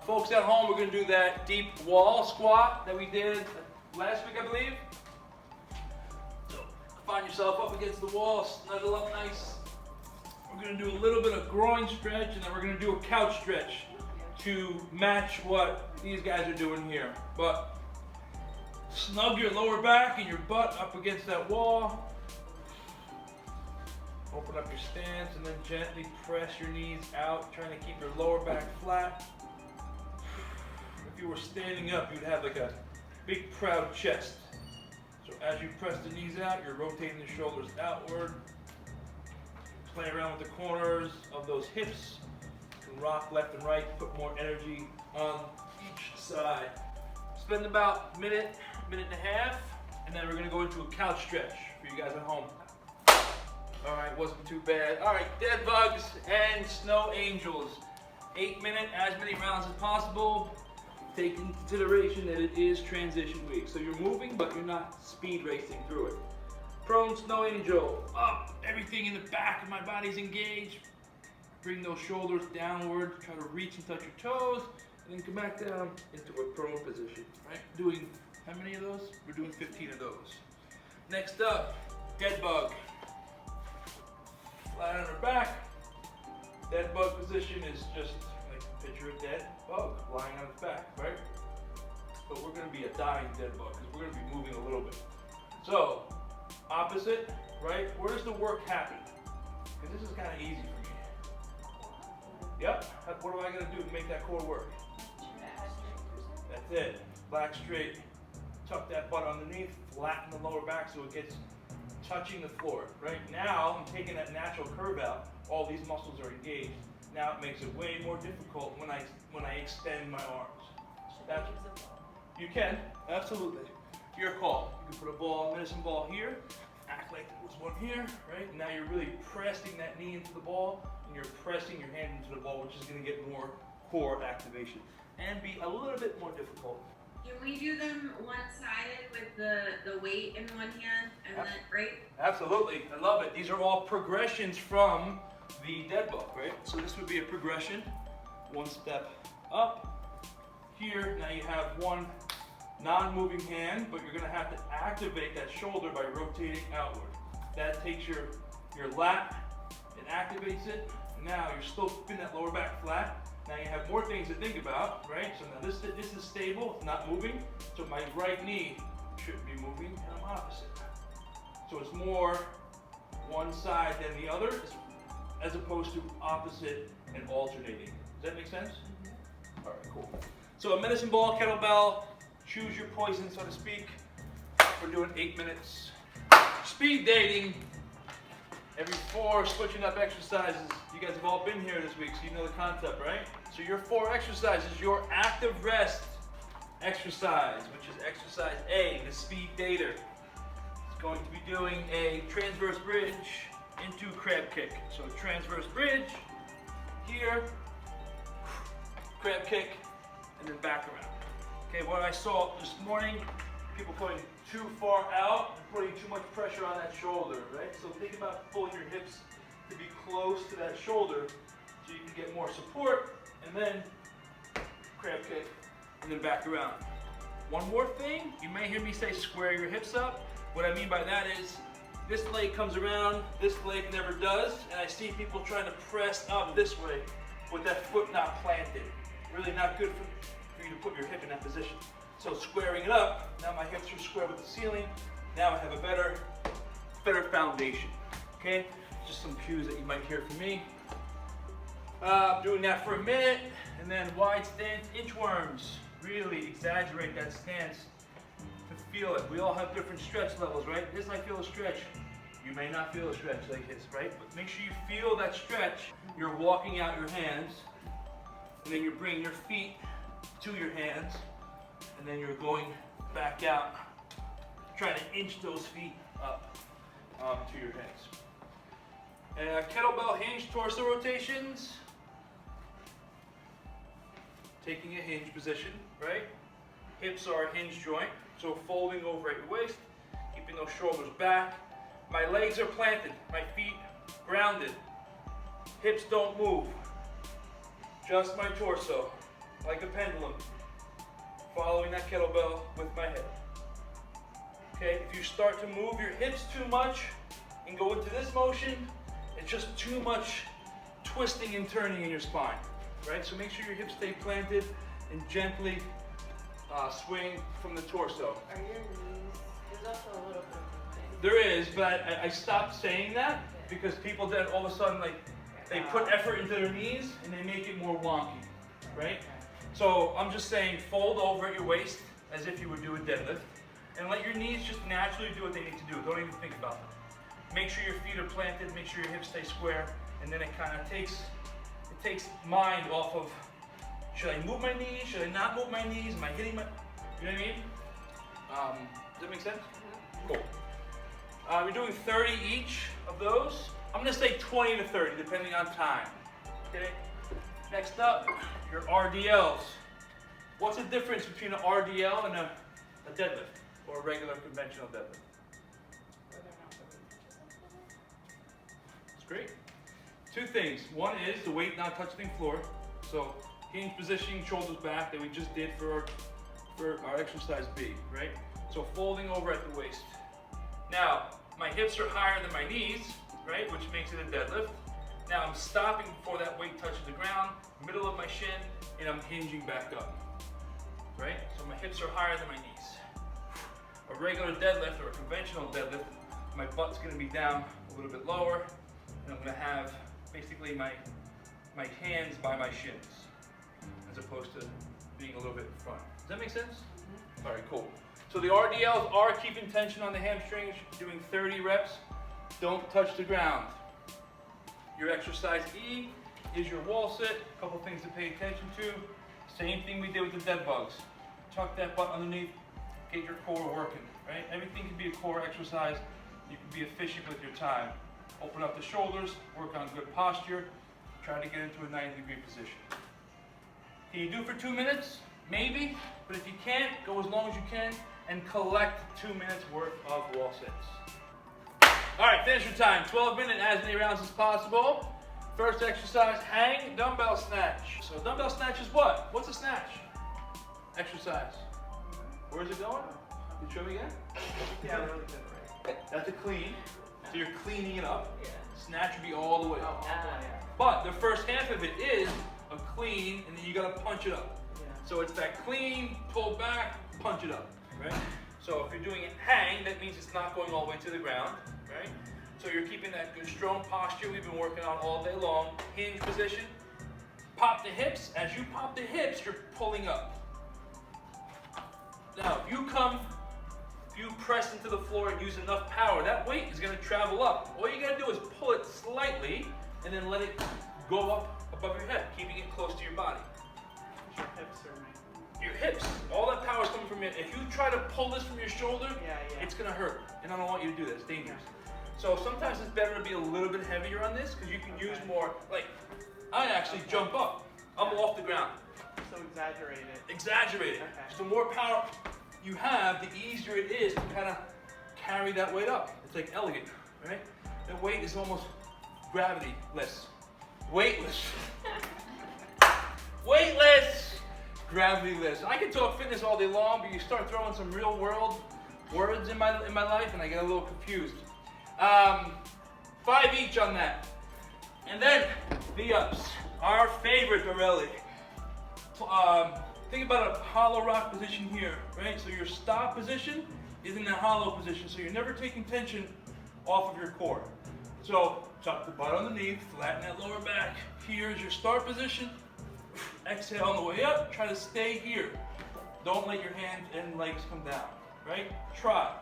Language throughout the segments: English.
Folks at home, we're gonna do that deep wall squat that we did last week, I believe. So find yourself up against the wall, snuggle up nice. We're gonna do a little bit of groin stretch, and then we're gonna do a couch stretch to match what these guys are doing here. But snug your lower back and your butt up against that wall. Open up your stance and then gently press your knees out, trying to keep your lower back flat. If you were standing up, you'd have like a big proud chest. So as you press the knees out, you're rotating the shoulders outward. Play around with the corners of those hips. You can rock left and right, put more energy on each side. Spend about a minute, minute and a half, and then we're gonna go into a couch stretch for you guys at home. All right, wasn't too bad. All right, Deadbugs and Snow Angels. 8 minute, as many rounds as possible. Take into consideration that it is transition week. So you're moving, but you're not speed racing through it. Prone Snow Angel, up, everything in the back of my body's engaged. Bring those shoulders downward, try to reach and touch your toes, and then come back down into a prone position, right? Doing, how many of those? We're doing 15 of those. Next up, Deadbug. Flat on our back. Deadbug position is just like picture a dead bug lying on its back, right? But we're gonna be a dying dead bug because we're gonna be moving a little bit. So, opposite, right? Where does the work happen? Because this is kind of easy for me. Yep, what am I gonna do to make that core work? That's it, back straight. Tuck that butt underneath, flatten the lower back so it gets touching the floor, right? Now, I'm taking that natural curve out. All these muscles are engaged. Now it makes it way more difficult when I extend my arms. That's, you can, absolutely. Your call. You can put a ball, medicine ball here, act like there was one here, right? Now you're really pressing that knee into the ball, and you're pressing your hand into the ball, which is gonna get more core activation and be a little bit more difficult. Can we do them one-sided with the weight in one hand and then, right? Absolutely, I love it. These are all progressions from the dead bug, right? So this would be a progression, one step up. Here, now you have one non-moving hand, but you're gonna have to activate that shoulder by rotating outward. That takes your lat, it activates it. Now you're still keeping that lower back flat. Now you have more things to think about, right? So now this is stable, it's not moving. So my right knee shouldn't be moving, and I'm opposite. So it's more one side than the other, as opposed to opposite and alternating. Does that make sense? All right, cool. So a medicine ball, kettlebell, choose your poison, so to speak. We're doing 8 minutes. Speed dating. Every 4 switching up exercises. You guys have all been here this week, so you know the concept, right? So your 4 exercises, your active rest exercise, which is exercise A, the speed dater. It's going to be doing a transverse bridge into crab kick. So transverse bridge, here, crab kick, and then back around. Okay, what I saw this morning, people putting too far out and putting too much pressure on that shoulder, right? So think about pulling your hips to be close to that shoulder so you can get more support, and then crab kick, and then back around. One more thing, you may hear me say square your hips up. What I mean by that is this leg comes around, this leg never does, and I see people trying to press up this way with that foot not planted. Really not good for you to put your hip in that position. So squaring it up, now my hips are square with the ceiling. Now I have a better foundation, okay? Just some cues that you might hear from me. Doing that for a minute, and then wide stance inchworms. Really exaggerate that stance to feel it. We all have different stretch levels, right? This I feel a stretch. You may not feel a stretch like this, right? But make sure you feel that stretch. You're walking out your hands, and then you're bringing your feet to your hands, and then you're going back out, trying to inch those feet up to your hands. And kettlebell hinge torso rotations. Taking a hinge position, right? Hips are a hinge joint, so folding over at your waist, keeping those shoulders back. My legs are planted, my feet grounded. Hips don't move, just my torso. like a pendulum, following that kettlebell with my head. Okay, if you start to move your hips too much and go into this motion, it's just too much twisting and turning in your spine, right? So make sure your hips stay planted and gently swing from the torso. Are your knees, there's also a little bit of movement. There is, but I stopped saying that because people then all of a sudden like they put effort into their knees and they make it more wonky, right? So I'm just saying fold over at your waist as if you would do a deadlift and let your knees just naturally do what they need to do. Don't even think about them. Make sure your feet are planted, make sure your hips stay square, and then it kind of takes mind off of, should I move my knees? Should I not move my knees? Am I hitting my, you know what I mean? Does that make sense? Cool. We're doing 30 each of those. I'm gonna say 20 to 30, depending on time, okay? Next up, your RDLs. What's the difference between an RDL and a deadlift, or a regular conventional deadlift? It's great. Two things. One is the weight not touching the floor. So hinge positioning, shoulders back, that we just did for our exercise B, right? So folding over at the waist. Now, my hips are higher than my knees, right? Which makes it a deadlift. Now I'm stopping before that weight touches the ground, middle of my shin, and I'm hinging back up, right? So my hips are higher than my knees. A regular deadlift or a conventional deadlift, my butt's gonna be down a little bit lower, and I'm gonna have basically my hands by my shins, as opposed to being a little bit in front. Does that make sense? All right, cool. So the RDLs are keeping tension on the hamstrings, doing 30 reps. Don't touch the ground. Your exercise E is your wall sit. A couple things to pay attention to. Same thing we did with the Deadbugs. Tuck that butt underneath, get your core working, right? Everything can be a core exercise. You can be efficient with your time. Open up the shoulders, work on good posture, try to get into a 90-degree position. Can you do for 2 minutes? Maybe, but if you can't, go as long as you can and collect 2 minutes worth of wall sits. All right, finish your time. 12 minutes, as many rounds as possible. First exercise, hang dumbbell snatch. So dumbbell snatch is what? What's a snatch? Exercise. Where's it going? Can you show me again? Yeah, really good. That's a clean. So you're cleaning it up. Yeah. Snatch would be all the way up. Yeah. But the first half of it is a clean, and then you gotta punch it up. Yeah. So it's that clean, pull back, punch it up, right? So if you're doing it hang, that means it's not going all the way to the ground, right? So you're keeping that good strong posture we've been working on all day long. Hinge position. Pop the hips. As you pop the hips, you're pulling up. Now, if you press into the floor and use enough power, that weight is gonna travel up. All you gotta do is pull it slightly and then let it go up above your head, keeping it close to your body. Your hips are making. Your hips, all that power is coming from it. If you try to pull this from your shoulder, Yeah. it's gonna hurt. And I don't want you to do that, it's dangerous. So sometimes it's better to be a little bit heavier on this because you can use more, like, I actually jump up. I'm off the ground. So exaggerate it. Exaggerate it. Okay. So the more power you have, the easier it is to kind of carry that weight up. It's like elegant, right? The weight is almost gravity-less. Weightless. Weightless! Gravity-less. I can talk fitness all day long, but you start throwing some real world words in my life and I get a little confused. 5 each on that. And then the ups. Our favorite Borelli. Think about a hollow rock position here, right? So your stop position is in that hollow position, so you're never taking tension off of your core. So tuck the butt underneath, flatten that lower back. Here's your start position. Exhale on the way up, try to stay here. Don't let your hands and legs come down, right? Try.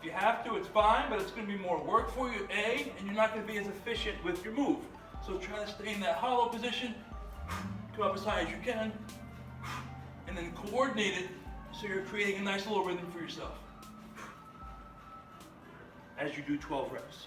If you have to, it's fine, but it's gonna be more work for you, A, and you're not gonna be as efficient with your move. So try to stay in that hollow position, come up as high as you can, and then coordinate it so you're creating a nice little rhythm for yourself as you do 12 reps.